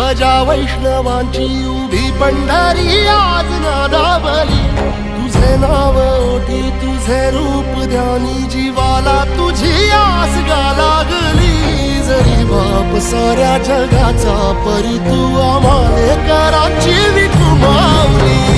ध्वजा वैष्णवांची उभी पंढरी आज नादावली, तुझे नाव ओठी तुझे रूप ध्यानी, जीवाला तुझी आस गा लागली। जरी बाप साऱ्या जगाचा परी तू आम्हाले कराची विठू माऊली।